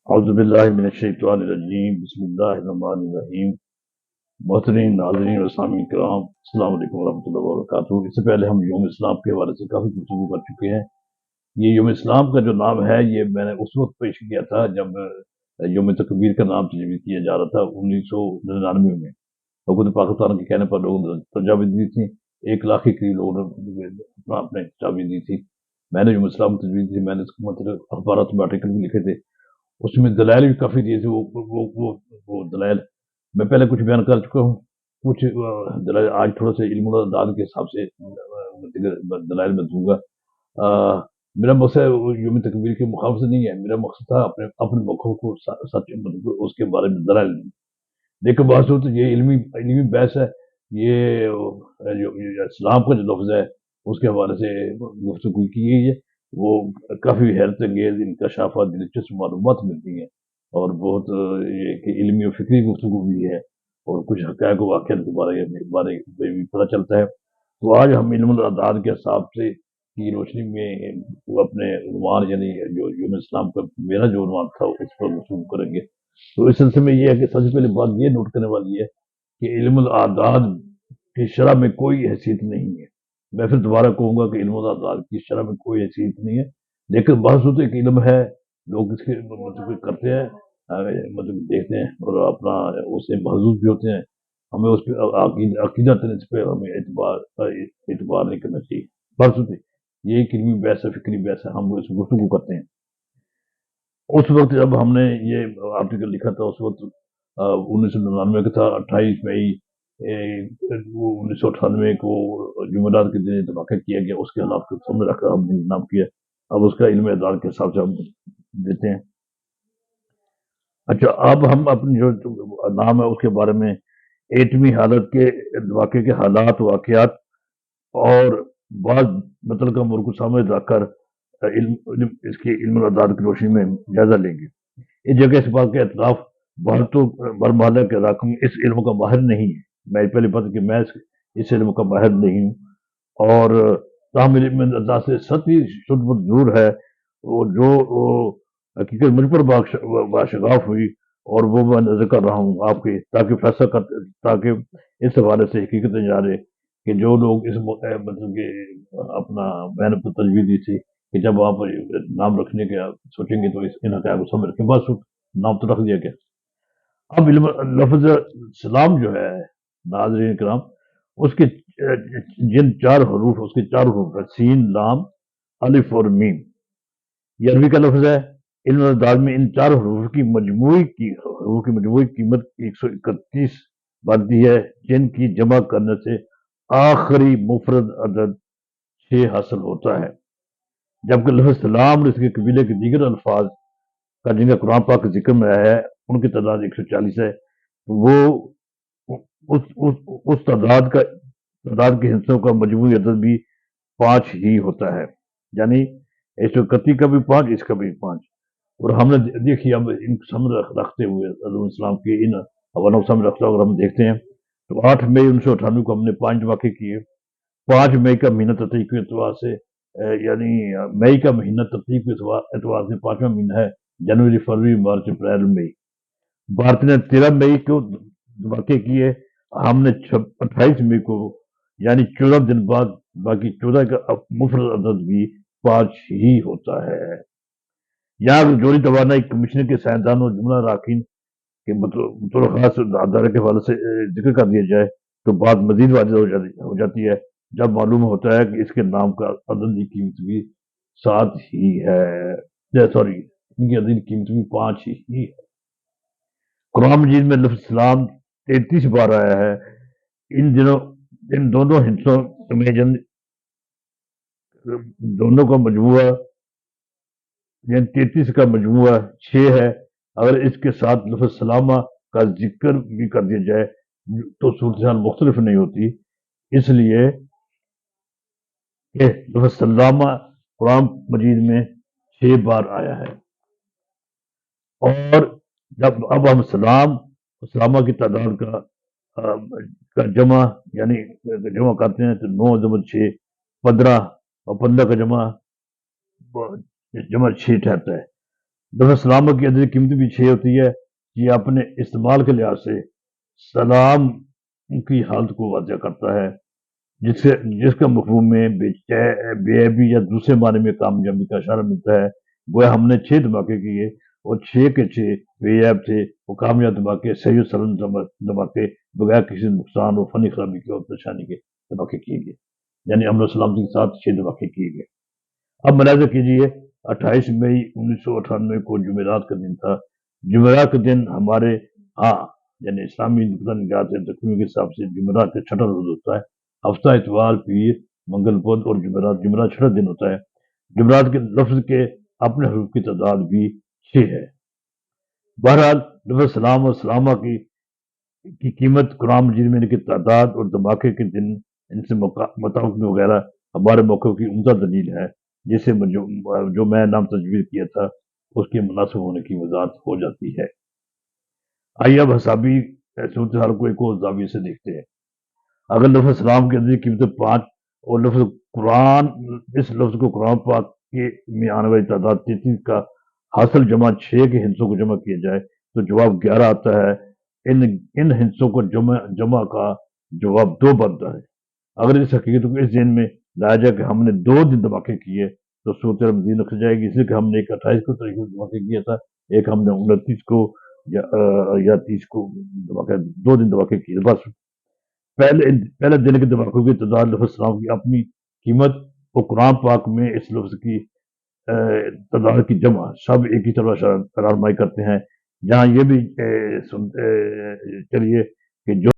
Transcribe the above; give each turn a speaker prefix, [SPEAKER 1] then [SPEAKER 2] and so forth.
[SPEAKER 1] اعوذ باللہ من الشیطان الرجیم، بسم اللہ الرحمن الرحیم۔ محترم ناظرین و سامعین کرام، السلام علیکم ورحمۃ اللہ وبرکاتہ۔ اس سے پہلے ہم یوم اسلام کے حوالے سے کافی گفتگو کر چکے ہیں۔ یہ یوم اسلام کا جو نام ہے، یہ میں نے اس وقت پیش کیا تھا جب یوم تکبیر کا نام تجویز کیا جا رہا تھا 1999 میں۔ حکومت پاکستان کے کہنے پر لوگوں نے تجاویز دی تھی، 1 لاکھ کے قریب لوگوں نے اپنے تجاویز دی تھی۔ میں نے یوم اسلام کی تجویز دی، میں نے اس کو مطلب اخبارات میں آرٹیکل بھی لکھے تھے، اس میں دلائل بھی کافی دیے تھے۔ وہ دلائل میں پہلے کچھ بیان کر چکا ہوں، کچھ دلائل آج تھوڑا سا علم الاعداد کے حساب سے دلائل میں دوں گا۔ میرا مقصد یوم تکبیر کے مخالفت نہیں ہے، میرا مقصد تھا اپنے مخلوق کو سچ مطلب اس کے بارے میں دلائل دیں۔ لیکن بات ہو تو یہ علمی بحث ہے، یہ جو اسلام کا جو لفظ ہے اس کے حوالے سے گفتگو کی گئی ہے، وہ کافی حیرت انگیز انکشافات، دلچسپ معلومات ملتی ہیں، اور بہت یہ کہ علمی و فکری گفتگو بھی ہے، اور کچھ حقائق و واقعات کے بارے میں بھی پتہ چلتا ہے۔ تو آج ہم علم الاعداد کے حساب سے کی روشنی میں وہ اپنے عنوان یعنی جو یوم اسلام کا میرا جو عنوان تھا اس پر گفتگو کریں گے۔ تو اس سلسلے میں یہ ہے کہ سب سے پہلے بات یہ نوٹ کرنے والی ہے کہ علم الاعداد کی شرح میں کوئی حیثیت نہیں ہے۔ میں پھر دوبارہ کہوں گا کہ علم الاعداد کی شرح میں کوئی حیثیت نہیں ہے، لیکن بحث تو ایک علم ہے، لوگ اس کے مطلب کرتے ہیں، مطلب دیکھتے ہیں اور اپنا اس سے محظوظ بھی ہوتے ہیں۔ ہمیں اس پہ عقیدت اس پہ ہمیں اعتبار نہیں کرنا چاہیے۔ بحث ہوتی یہ ایک علمی بحث ہے، فکری بحث ہے، ہم اس گفتگو کرتے ہیں۔ اس وقت جب ہم نے یہ آرٹیکل لکھا تھا اس وقت 1999 کا تھا، 28 مئی 1998 کو جمعرات کے دن دھماکہ کیا گیا، اس کے حالات کو سامنے رکھ کر ہم نے نام کیا۔ اب اس کا علم اعداد کے حساب سے ہم دیتے ہیں۔ اچھا، اب ہم اپنی جو نام ہے اس کے بارے میں ایٹمی حالت کے دھماکے کے حالات، واقعات اور بعض مطلب کا امور کو سامنے رکھ کر اس کے علم الاعداد کی روشنی میں جائزہ لیں گے۔ اس جگہ اس بات کے اعتراف بھارتوں برمالہ کے علاقوں میں اس علم کا ماہر نہیں ہے۔ میں پہلے بات کہ میں اس علم کا ماہر نہیں ہوں، اور تاہم علم انداز سے سطحی شد ضرور ہے، وہ جو حقیقت مجھ پر باشگاف ہوئی، اور وہ میں نظر کر رہا ہوں آپ کے تاکہ فیصلہ کر، تاکہ اس حوالے سے حقیقت جانے کہ جو لوگ اس مطلب کہ اپنا محنت کو تجویز دی تھی کہ جب آپ نام رکھنے کا سوچیں گے تو ان حقائق کو سمجھ کے بس نام تو رکھ دیا گیا۔ اب علم لفظ سلام جو ہے ناظرین کرام، اس کے جن 4 حروف، اس کے 4 حروف ہے سین، لام، الف اور میم، یہ عربی کا لفظ ہے۔ علم الاعداد میں ان 4 حروف کی مجموعی قیمت 131 بنتی ہے، جن کی جمع کرنے سے آخری مفرد عدد 6 حاصل ہوتا ہے، جبکہ لفظ سلام اور اس کے قبیلے کے دیگر الفاظ کا جن کا قرآن پاک کے ذکر میں آیا ہے ان کی تعداد 140 ہے۔ وہ اس تعداد کے حصوں کا مجموعی عدد بھی 5 ہی ہوتا ہے، یعنی 131 کا بھی 5، اس کا بھی 5۔ اور ہم نے دیکھی اب ان سامنے رکھتے ہوئے علیہ السلام کے ان حوالوں کو سامنے رکھتے ہوئے اگر ہم دیکھتے ہیں تو 8 مئی 1998 کو ہم نے 5 واقع کیے۔ 5 مئی کا مہینہ ترتیب کے اعتبار سے یعنی مئی کا مہینہ ترتیب کے اعتبار سے 5واں مہینہ ہے، جنوری، فروری، مارچ، اپریل، مئی۔ بھارت نے 13 مئی کو دھماکے کیے، ہم نے 28 مئی کو، یعنی 14 دن بعد باقی 14 کا مفرد عدد بھی 5 ہی ہوتا ہے۔ یہاں جوہری توانائی کمیشن کے سائنسدانوں اور جملہ راکین کے بطور خاص ادارے کے حوالے سے ذکر کر دیا جائے تو بات مزید واضح ہو جاتی ہے جب معلوم ہوتا ہے کہ اس کے نام کا عددی قیمت بھی 7 ہی ہے، سوری ان کی عددی قیمت بھی 5 ہی ہے۔ قرآن مجید میں لفظ سلام 33 بار آیا ہے۔ ان دونوں حصوں میں دونوں کا مجموعہ یعنی 33 کا مجموعہ 6 ہے۔ اگر اس کے ساتھ لفظ سلامہ کا ذکر بھی کر دیا جائے تو صورتحال مختلف نہیں ہوتی، اس لیے کہ لفظ سلامہ قرآن مجید میں 6 بار آیا ہے، اور جب اب ہم سلامہ کی تعداد کا جمع یعنی جمع کرتے ہیں تو 9 × 6 15، اور 15 کا جمع 6 ٹھہرتا ہے۔ لفظ سلام کی عدد قیمت بھی 6 ہوتی ہے. یہ اپنے استعمال کے لحاظ سے سلام کی حالت کو واضح کرتا ہے، جس کا مفہوم میں بے عیبی یا دوسرے معنی میں کامیابی کا اشارہ ملتا ہے. گویا ہم نے 6 دھماکے کیے اور 6 کے 6 بے عیب تھے. وہ کامیاب دھماکے صحیح و سلم دھماکے بغیر کسی نقصان اور فنی خرابی کی اور پریشانی کے دھماکے کیے گئے. یعنی امن و سلامتی کے ساتھ 6 دھماکے کیے گئے. اب ملاحظہ کیجیے 28 مئی 1998 کو جمعرات کا دن تھا. جمعرات کا دن ہمارے ہاں یعنی اسلامی نقطہ نگاہ سے تقویم کے حساب سے جمعرات کا چھٹا روز ہوتا ہے. ہفتہ اتوار پیر منگل بدھ اور جمعرات چھٹا دن ہوتا ہے. جمعرات کے لفظ کے اپنے حروف کی تعداد بھی 6 ہے. بہرحال لفظ سلام اور سلامہ کی قیمت قرآن مجید میں کی تعداد اور دھماکے کے دن ان سے مطابقت وغیرہ ہمارے موقع کی عمدہ دلیل ہے، جسے جو میں نام تجویز کیا تھا اس کے مناسب ہونے کی وضاحت ہو جاتی ہے. آئیے اب حسابی صورتحال کو ایک اور زاویے سے دیکھتے ہیں. اگر لفظ سلام کی عددی قیمت 5 اور اس لفظ کو قرآن پاک کے میں آنے والی تعداد 33 کا حاصل جمع 6 کے ہندسوں کو جمع کیا جائے تو جواب 11 آتا ہے. ان ہندسوں کو جمع کا جواب 2 بنتا ہے. اگر اس حقیقت کو اس ذہن میں لایا جائے کہ ہم نے 2 دن دھماکے کیے تو صورت مزید رکھ جائے گی، اس لیے کہ ہم نے ایک 28 کو تاریخ کو دھماکے کیا تھا، ایک ہم نے 29 کو یا 30 کو دھماکے 2 دن دھماکے کیے. بس پہلے دن کے دھماکوں کی تعداد لفظ سلام کی اپنی قیمت اور قرآن پاک میں اس لفظ کی تعداد کی جمع سب ایک ہی طرح رہنمائی کرتے ہیں. یہاں یہ بھی چلیے کہ جو